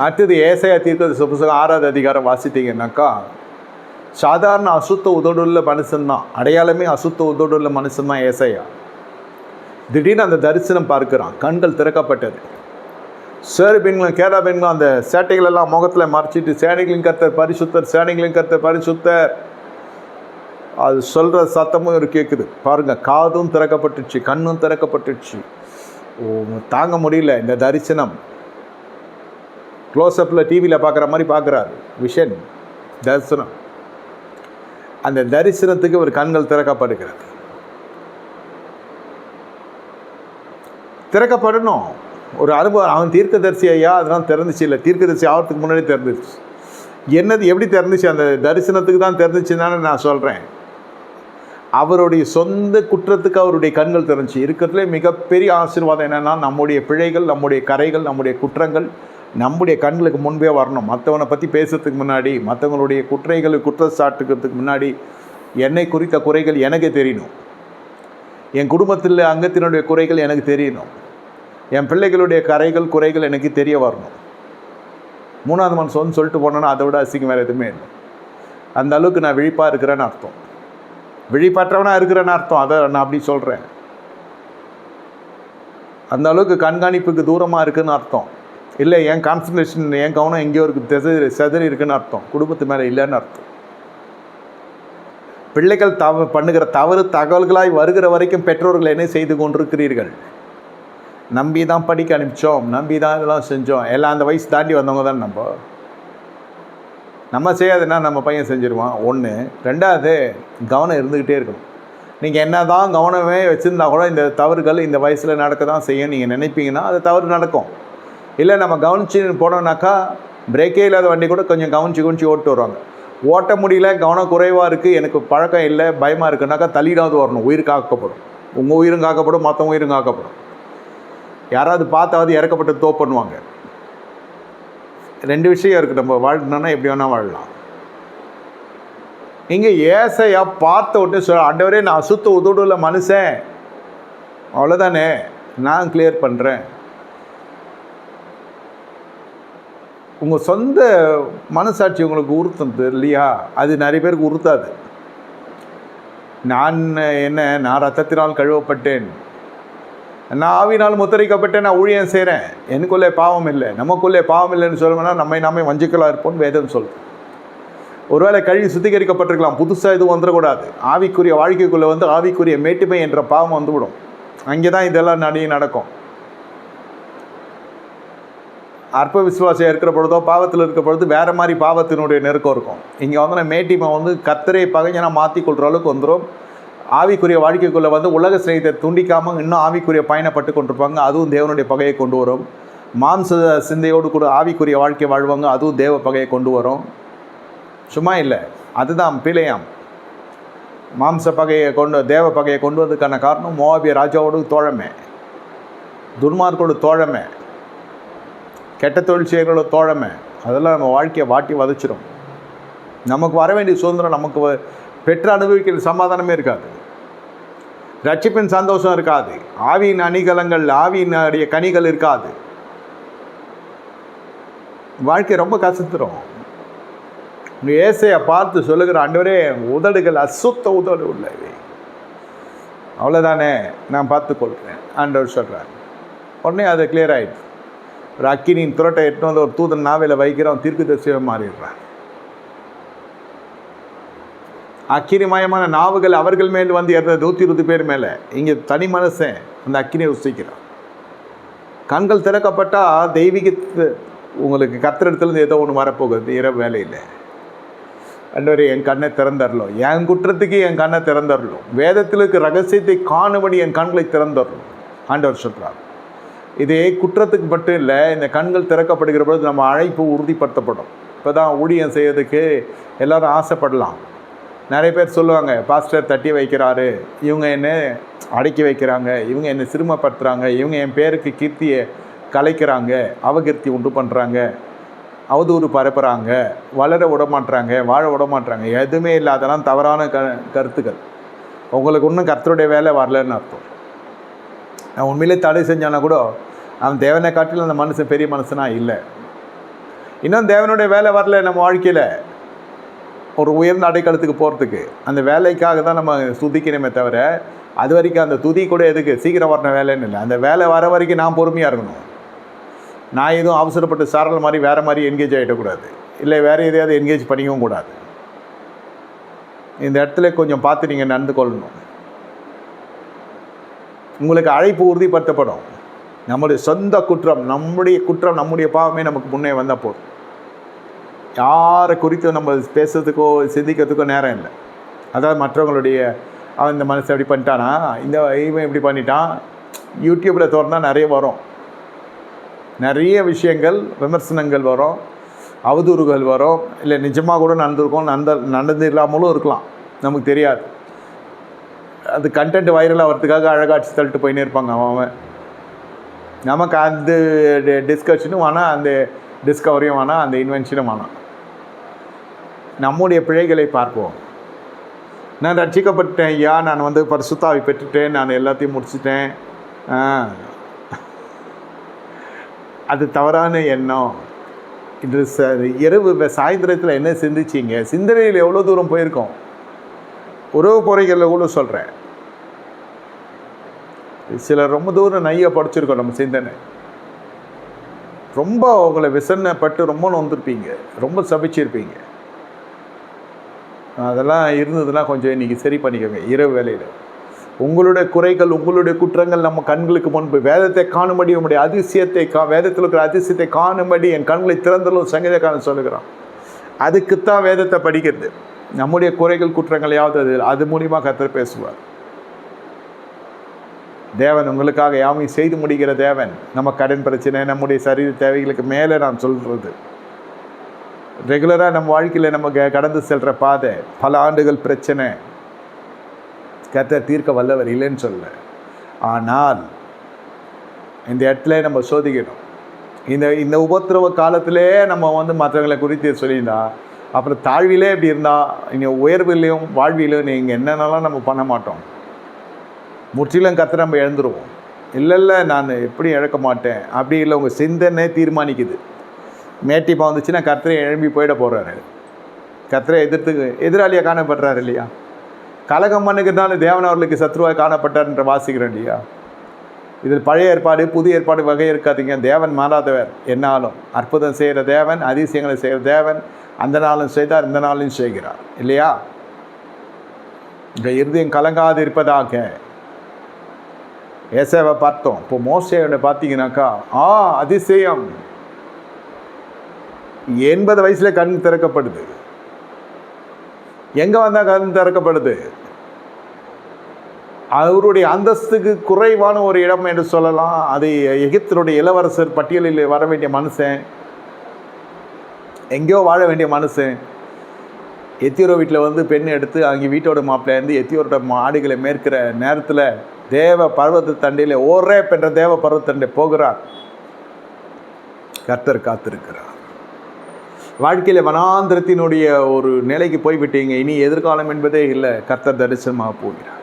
அடுத்தது ஏசாயா தீர்க்கதரிசி புத்தகம் 6வது அதிகாரம் வாசித்தீங்கன்னாக்கா, சாதாரண அசுத்த உதடுள்ள மனுஷன்தான், அடையாளமே அசுத்த உதடுள்ள மனுஷன்தான் ஏசாயா. திடீர்னு அந்த தரிசனம் பார்க்குறான், கண்கள் திறக்கப்பட்டது. சேருபீன்களும் கேராபீன்களும் அந்த சேட்டைகளெல்லாம் முகத்தில் மறைச்சிட்டு, சேனைகளின் கர்த்தர் பரிசுத்தர், சேனைகளின் கர்த்தர் பரிசுத்தர், அது சொல்கிற சத்தமும் ஒரு கேட்குது பாருங்கள். காதும் திறக்கப்பட்டுச்சு, கண்ணும் திறக்கப்பட்டுச்சு. தாங்க முடியல இந்த தரிசனம். க்ளோஸ்அப்பில் டிவியில் பார்க்குற மாதிரி பார்க்குறாரு, விஷன் தரிசனம். அந்த தரிசனத்துக்கு ஒரு கண்கள் திறக்கப்படுகிறது. திறக்கப்படணும், ஒரு அனுபவம். அவன் தீர்க்கதரிசி ஐயா, அதெல்லாம் திறந்துச்சு. இல்லை, தீர்க்கதரிசி ஆகிறதுக்கு முன்னாடி திறந்துச்சு. என்னது எப்படி திறந்துச்சு? அந்த தரிசனத்துக்கு தான் திறந்துச்சுன்னு நான் சொல்கிறேன். அவருடைய சொந்த குற்றத்துக்கு அவருடைய கண்கள் திறந்துச்சு. இருக்கிறதுலே மிகப்பெரிய ஆசீர்வாதம் என்னென்னா, நம்முடைய பிழைகள், நம்முடைய கரைகள், நம்முடைய குற்றங்கள் நம்முடைய கண்களுக்கு முன்பே வரணும். மற்றவனை பற்றி பேசுறதுக்கு முன்னாடி, மற்றவங்களுடைய குற்றச்சாட்டுக்கிறதுக்கு முன்னாடி என்னை குறித்த குறைகள் எனக்கு தெரியணும். என் குடும்பத்தில் அங்கத்தினுடைய குறைகள் எனக்கு தெரியணும். என் பிள்ளைகளுடைய கரைகள் குறைகள் எனக்கு தெரிய வரணும். 3வது மனுஷன் சொல்லிட்டு போனோன்னா அதை விட அசிங்கம் வேறு எதுவுமே இல்லை. அந்த அளவுக்கு நான் விழிப்பாக இருக்கிறேன்னு அர்த்தம், விழிப்பற்றவனாக இருக்கிறேன்னு அர்த்தம். அதை நான் அப்படி சொல்கிறேன். அந்த அளவுக்கு கண்காணிப்புக்கு தூரமாக இருக்குதுன்னு அர்த்தம். இல்லை, என் கான்சன்ட்ரேஷன், என் கவனம் எங்கேயோ இருக்குது, செதறி இருக்குன்னு அர்த்தம். குடும்பத்து மேலே இல்லைன்னு அர்த்தம். பிள்ளைகள் பண்ணுகிற தவறு தகவல்களாய் வருகிற வரைக்கும் பெற்றோர்கள் என்ன செய்து கொண்டிருக்கிறீர்கள்? நம்பி தான் படிக்க அனுப்பிச்சோம், நம்பி தான் இதெல்லாம் செஞ்சோம். எல்லாம் அந்த வயசு தாண்டி வந்தவங்க தான் நம்ம செய்யாதுன்னா நம்ம பையன் செஞ்சுருவான். 1. 2வது, கவனம் இருந்துக்கிட்டே இருக்கணும். நீங்கள் என்ன தான் கவனமே வச்சுருந்தா கூட இந்த தவறுகள் இந்த வயசில் நடக்க தான் செய்யும். நீங்கள் நினைப்பீங்கன்னா அது தவறு நடக்கும். இல்லை, நம்ம கவனிச்சு போனோம்னாக்கா பிரேக்கே இல்லாத வண்டி கூட கொஞ்சம் கவனிச்சு ஓட்டு வருவாங்க. ஓட்ட முடியல, கவனம் குறைவாக இருக்குது, எனக்கு பழக்கம் இல்லை, பயமாக இருக்குன்னாக்கா தள்ளிடாவது வரணும். உயிர் காக்கப்படும், உங்கள் உயிரும் காக்கப்படும், மற்றவங்க உயிரும் காக்கப்படும். யாராவது பார்த்தாவது இறக்கப்பட்டு தோ பண்ணுவாங்க. 2 விஷயம் இருக்குது. நம்ம வாழ்க்கணுன்னா எப்படி வேணால் வாழலாம். இங்கே ஏசையா பார்த்த உடனே சொல்ல, ஆண்டவரே நான் அசுத்த உதடுள்ள மனுஷன், அவ்வளோதானே, நான் கிளியர் பண்ணுறேன். உங்கள் சொந்த மனசாட்சி உங்களுக்கு உறுத்துது இல்லையா? அது நிறைய பேருக்கு உறுத்தாது. நான் ரத்தத்தினால் கழுவப்பட்டேன், நான் ஆவினால் முத்திரைக்கப்பட்டேன், நான் ஊழியம் செய்கிறேன், எனக்குள்ளே பாவம் இல்லை. நமக்குள்ளே பாவம் இல்லைன்னு சொல்லணும்னா நாமே வஞ்சிக்கலாக இருப்போம்னு வேதம் சொல்லுது. ஒருவேளை கழுவி சுத்திகரிக்கப்பட்டிருக்கலாம், புதுசாக எதுவும் வந்துடக்கூடாது. ஆவிக்குரிய வாழ்க்கைக்குள்ளே ஆவிக்குரிய மேட்டுமை என்ற பாவம் வந்துவிடும். அங்கே தான் இதெல்லாம் நடக்கும். அற்ப விசுவாசியாக இருக்கிற பொழுதோ, பாவத்தில் இருக்கிற பொழுது வேறு மாதிரி பாவத்தினுடைய நெருக்கம் இருக்கும். இங்கே மேட்டிமை கர்த்தரை பகைஞனாக மாற்றி கொள்கிற அளவுக்கு வந்துடும். ஆவிக்குரிய வாழ்க்கைக்குள்ளே உலக சிநேகத்தை துண்டிக்காமல் இன்னும் ஆவிக்குரிய பயணப்பட்டு கொண்டிருப்பாங்க, அதுவும் தேவனுடைய பகையை கொண்டு வரும். மாம்ச சிந்தையோடு கூட ஆவிக்குரிய வாழ்க்கை வாழ்வாங்க, அதுவும் தேவ பகையை கொண்டு வரும். சும்மா இல்லை, அதுதான் பிழையாம். மாம்ச பகையை தேவ பகையை கொண்டு வந்ததுக்கான காரணம் மோவாபிய ராஜாவோடு தோழமை, துன்மார்க்கோடு தோழமை, கெட்ட தொழில் செய்கிறோட தோழமை. அதெல்லாம் நம்ம வாழ்க்கையை வாட்டி வதச்சிடும். நமக்கு வர வேண்டிய சுதந்திரம் நமக்கு பெற்று அனுபவிக்கிற சமாதானமே இருக்காது, ரட்சிப்பின் சந்தோஷம் இருக்காது, ஆவியின் அணிகலங்கள், ஆவியினுடைய கனிகள் இருக்காது. வாழ்க்கை ரொம்ப கசத்துரும். ஏசையை பார்த்து சொல்லுகிற, ஆண்டவரே உதடுகள் அசுத்த உதடு உள்ளவை, அவ்வளோதானே, நான் பார்த்துக்கொள்கிறேன் ஆண்டவர் சொல்கிறார். உடனே அது கிளியர் ஆகிடுது. ஒரு அக்கினியின் துரட்டை எட்டு ஒரு தூதன் நாவையில் வைக்கிறவன் தீர்க்கதரிசியாக மாறிடுறான். அக்கினிமயமான நாவுகள் அவர்கள் மேல் இருந்த 120 பேர் மேலே. இங்கே தனி மனசன் அந்த அக்கினியை ருசிக்கிறான். கண்கள் திறக்கப்பட்டால் தெய்வீகத்து உங்களுக்கு கத்திரத்துலேருந்து ஏதோ ஒன்று வரப்போகுது. இரவு வேலையில் ஆண்டவரே என் கண்ணை திறந்தரலும், என் குற்றத்துக்கு என் கண்ணை திறந்தரலும், வேதத்தில் இருக்க ரகசியத்தை காணும்படி என் கண்களை திறந்தரலும் ஆண்டவர் சொல்கிறார். இதே குற்றத்துக்கு மட்டும் இல்லை, இந்த கண்கள் திறக்கப்படுகிற பொழுது நம்ம அழைப்பு உறுதிப்படுத்தப்படும். இப்போ தான் ஊழியம் செய்யறதுக்கு எல்லோரும் ஆசைப்படலாம். நிறைய பேர் சொல்லுவாங்க, பாஸ்டர் தட்டி வைக்கிறாரு, இவங்க என்ன அடக்கி வைக்கிறாங்க, இவங்க என்னை சிறுமப்படுத்துகிறாங்க, இவங்க என் பேருக்கு கீர்த்தியை கலைக்கிறாங்க, அவகீர்த்தி உண்டு பண்ணுறாங்க, அவதூறு பரப்புகிறாங்க, வளர விடமாட்டுறாங்க, வாழ விடமாட்டுறாங்க. எதுவுமே இல்லை, அதெல்லாம் தவறான கருத்துக்கள். உங்களுக்கு இன்னும் கர்த்தருடைய வேலை வரலன்னு அர்த்தம். நான் உண்மையிலே தடை செஞ்சானா கூட அவன் தேவனை காட்டிலும் அந்த மனுஷன் பெரிய மனுஷனாக இல்லை. இன்னும் தேவனுடைய வேலை வரல நம்ம வாழ்க்கையில் ஒரு உயர்ந்த அடைக்கலத்துக்கு போகிறதுக்கு. அந்த வேலைக்காக தான் நம்ம துதிக்கணுமே தவிர, அது வரைக்கும் அந்த துதி கூட எதுக்கு, சீக்கிரம் வரணும் வேலைன்னு இல்லை. அந்த வேலை வர வரைக்கும் நான் பொறுமையாக இருக்கணும். நான் எதுவும் அவசரப்பட்டு சாரல் மாதிரி வேறு மாதிரி என்கேஜ் ஆகிடக்கூடாது, இல்லை வேறு எதையாவது என்கேஜ் பண்ணிக்கவும் கூடாது. இந்த இடத்துல கொஞ்சம் பார்த்து நீங்கள் நடந்து கொள்ளணும். உங்களுக்கு அழைப்பு உறுதிப்படுத்தப்படும். நம்முடைய சொந்த குற்றம், நம்முடைய பாவமே நமக்கு முன்னே வந்தால் போதும். யாரை குறித்தும் நம்ம பேசுறதுக்கோ சிந்திக்கிறதுக்கோ நேரம் இல்லை. அதாவது மற்றவங்களுடைய அவன் இந்த மனசை எப்படி பண்ணிட்டானா, இவன் இப்படி பண்ணிட்டான், யூடியூப்பில் திறந்தால் நிறைய வரும். நிறைய விஷயங்கள், விமர்சனங்கள் வரும், அவதூறுகள் வரும். இல்லை நிஜமாக கூட நடந்திருக்கும், நடந்து இல்லாமலும் இருக்கலாம், நமக்கு தெரியாது. அது கண்டென்ட் வைரல் ஆகிறதுக்காக அழகாட்சி தள்ளிட்டு போயின்னே இருப்பாங்க. அவன் நமக்கு அந்த டிஸ்கஷனும் வேணாம், அந்த டிஸ்கவரியும் வேணாம், அந்த இன்வென்ஷனும் வேணாம். நம்முடைய பிழைகளை பார்ப்போம். நான் ரட்சிக்கப்பட்டேன் ஐயா, நான் பரிசுத்தாவை பெற்றுட்டேன், நான் எல்லாத்தையும் முடிச்சிட்டேன். அது தவறான எண்ணம். இது இரவு சாயந்தரத்தில் என்ன சிந்திச்சிங்க? சிந்தனையில் எவ்வளோ தூரம் போயிருக்கோம்? உறவு பொறைகளில் கூட சொல்கிறேன். சிலர் ரொம்ப தூரம் நைய படிச்சிருக்கோம். நம்ம சிந்தனை ரொம்ப உங்களை விசனப்பட்டு ரொம்ப நொந்திருப்பீங்க, ரொம்ப சபிச்சிருப்பீங்க. அதெல்லாம் இருந்ததுன்னா கொஞ்சம் இன்றைக்கி சரி பண்ணிக்கோங்க. இரவு வேலையில் உங்களுடைய குறைகள், உங்களுடைய குற்றங்கள் நம்ம கண்களுக்கு முன்பு வேதத்தை காணும்படி, உங்களுடைய அதிசயத்தை வேதத்தில் இருக்கிற அதிசயத்தை காணும்படி என் கண்களை திறந்தலும் சங்கீதக்காரன் சொல்லுகிறான். அதுக்குத்தான் வேதத்தை படிக்கிறது. நம்முடைய குறைகள் குற்றங்களையாவது அது மூலியமாக கர்த்தர் பேசுவார். தேவன் உங்களுக்காக யாவையும் செய்து முடிக்கிற தேவன். நம்ம கடன் பிரச்சனை, நம்முடைய சரீர தேவைகளுக்கு மேலே நான் சொல்கிறது, ரெகுலராக நம்ம வாழ்க்கையில் நம்ம கடந்து செல்கிற பாதை, பல ஆண்டுகள் பிரச்சனை, கர்த்தர் தீர்க்க வல்லவர் இல்லைன்னு சொல்ல. ஆனால் இந்த இடத்துல நம்ம சோதிக்கணும். இந்த உபத்திரவ காலத்திலே நம்ம மற்றவங்களை குறித்து சொல்லியிருந்தா, அப்புறம் தாழ்விலே இப்படி இருந்தால் இனி உயர்விலையும் வாழ்விலையும் நீங்கள் என்னென்னலாம் நம்ம பண்ண மாட்டோம். முற்றிலும் கர்த்தரை நம்ம இழந்துருவோம். இல்லை நான் எப்படி இழக்க மாட்டேன் அப்படி இல்லை. உங்கள் சிந்தனை தீர்மானிக்குது. மேட்டிப்பா வந்துச்சுன்னா கர்த்தரை எழும்பி போயிட போகிறாரு. கர்த்தரை எதிராளியாக காணப்படுறாரு இல்லையா? கலகம் பண்ணுக்கிறதுனால தேவன் அவர்களுக்கு சத்ருவாக காணப்பட்டார் என்று வாசிக்கிறேன் இல்லையா? இதில் பழைய ஏற்பாடு புதிய ஏற்பாடு வகை இருக்காதீங்க. தேவன் மாறாதவர், என்னாலும் அற்புதம் செய்கிற தேவன், அதிசயங்களை செய்கிற தேவன். அந்த நாளும் செய்தார், இந்த நாளும் செய்கிறார் இல்லையா? இந்த இருதயம் கலங்காது இருப்பதாக ஏசாவை பார்த்தோம். இப்போ மோசேயோட பார்த்தீங்கன்னாக்கா அதிசயம். 80 வயசில் கண் திறக்கப்படுது. எங்கே வந்தால் கண் திறக்கப்படுது? அவருடைய அந்தஸ்துக்கு குறைவான ஒரு இடம் என்று சொல்லலாம். அது எகிப்தினுடைய இளவரசர் பட்டியலில் வர வேண்டிய மனுஷன், எங்கேயோ வாழ வேண்டிய மனுஷன், எத்தியோர வீட்டில் பெண் எடுத்து அங்கே வீட்டோட மாப்பிள்ளையிருந்து எத்தியோரோட ஆடுகளை மேற்கிற நேரத்தில் தேவ பர்வத தண்டையில் ஓரேப் என்ற தேவ பர்வத தண்டை போகிறார். கர்த்தர் காத்திருக்கிறார். வாழ்க்கையில் வனாந்திரத்தினுடைய ஒரு நிலைக்கு போய்விட்டீங்க. இனி எதிர்காலம் என்பதே இல்லை. கர்த்தர் தரிசனமாக போகிறார்.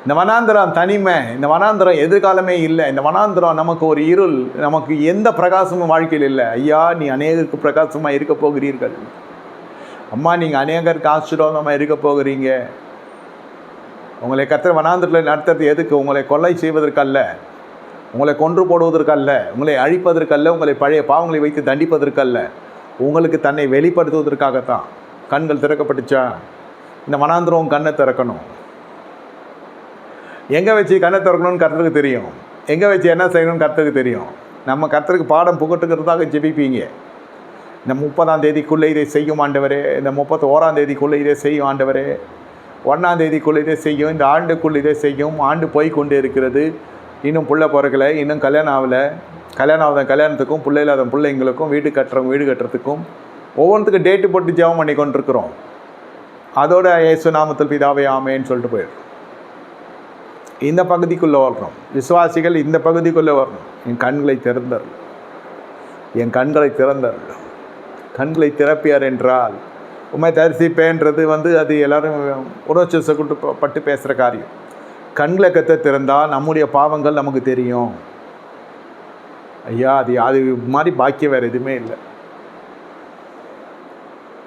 இந்த வனாந்திரம் தனிமை, இந்த வனாந்திரம் எதிர்காலமே இல்லை. இந்த வனாந்திரம் நமக்கு ஒரு இருள், நமக்கு எந்த பிரகாசமும் வாழ்க்கையில் இல்லை. ஐயா, நீ அநேகருக்கு பிரகாசமாக இருக்க போகிறீர்கள். அம்மா, நீங்கள் அநேகருக்கு ஆசீர்வாதமாக இருக்க போகிறீங்க. உங்களை கர்த்தர் வனாந்திரத்தில் நடத்துறது எதுக்கு? உங்களை கொலை செய்வதற்கல்ல, உங்களை கொன்று போடுவதற்கல்ல, உங்களை அழிப்பதற்கல்ல, உங்களை பழைய பாவங்களை வைத்து தண்டிப்பதற்கல்ல, உங்களுக்கு தன்னை வெளிப்படுத்துவதற்காகத்தான். கண்கள் திறக்கப்பட்டுச்சா? இந்த வனாந்திரம் கண்ணை திறக்கணும். எங்கே வச்சு கண்ணை திறக்கணும்னு கர்த்தருக்கு தெரியும். எங்கே வச்சு என்ன செய்யணும்னு கர்த்தருக்கு தெரியும். நம்ம கர்த்தருக்கு பாடம் புகட்டுக்கிறதுக்காக ஜெபிப்பீங்க. இந்த 30ஆம் தேதிக்குள்ளே இதை செய்யும் ஆண்டவரே, இந்த 31ஆம் தேதிக்குள்ளே இதை செய்யும் ஆண்டவரே, 1ஆம் தேதிக்குள்ளே இதை செய்யும், இந்த ஆண்டுக்குள்ளே இதை செய்யும். ஆண்டு போய் கொண்டே இருக்கிறது. இன்னும் பிள்ளை பிறக்கலை, இன்னும் கல்யாணம் ஆகலை. கல்யாணத்துக்கும் பிள்ளை இல்லாத பிள்ளைங்களுக்கும் வீடு கட்டுறதுக்கும் ஒவ்வொன்றுத்துக்கும் டேட்டு போட்டு ஜெபம் பண்ணி கொண்டிருக்கிறோம். அதோட இயேசு நாமத்தில் பிதாவே ஆமேன்னு சொல்லிட்டு போயிடும். இந்த பகுதிக்குள்ளே வரணும். விசுவாசிகள் இந்த பகுதிக்குள்ளே வரணும். என் கண்களை திறந்தரணும், என் கண்களை திறந்தரணும். கண்களை திறப்பியார் என்றால் உண்மை தரிசிப்பேன்றது அது எல்லோரும் உணர்ச்சி பேசுகிற காரியம். கண்களை கத்த திறந்தால் நம்முடைய பாவங்கள் நமக்கு தெரியும். ஐயா அது அது மாதிரி பாக்கியம் வேறு எதுவுமே இல்லை.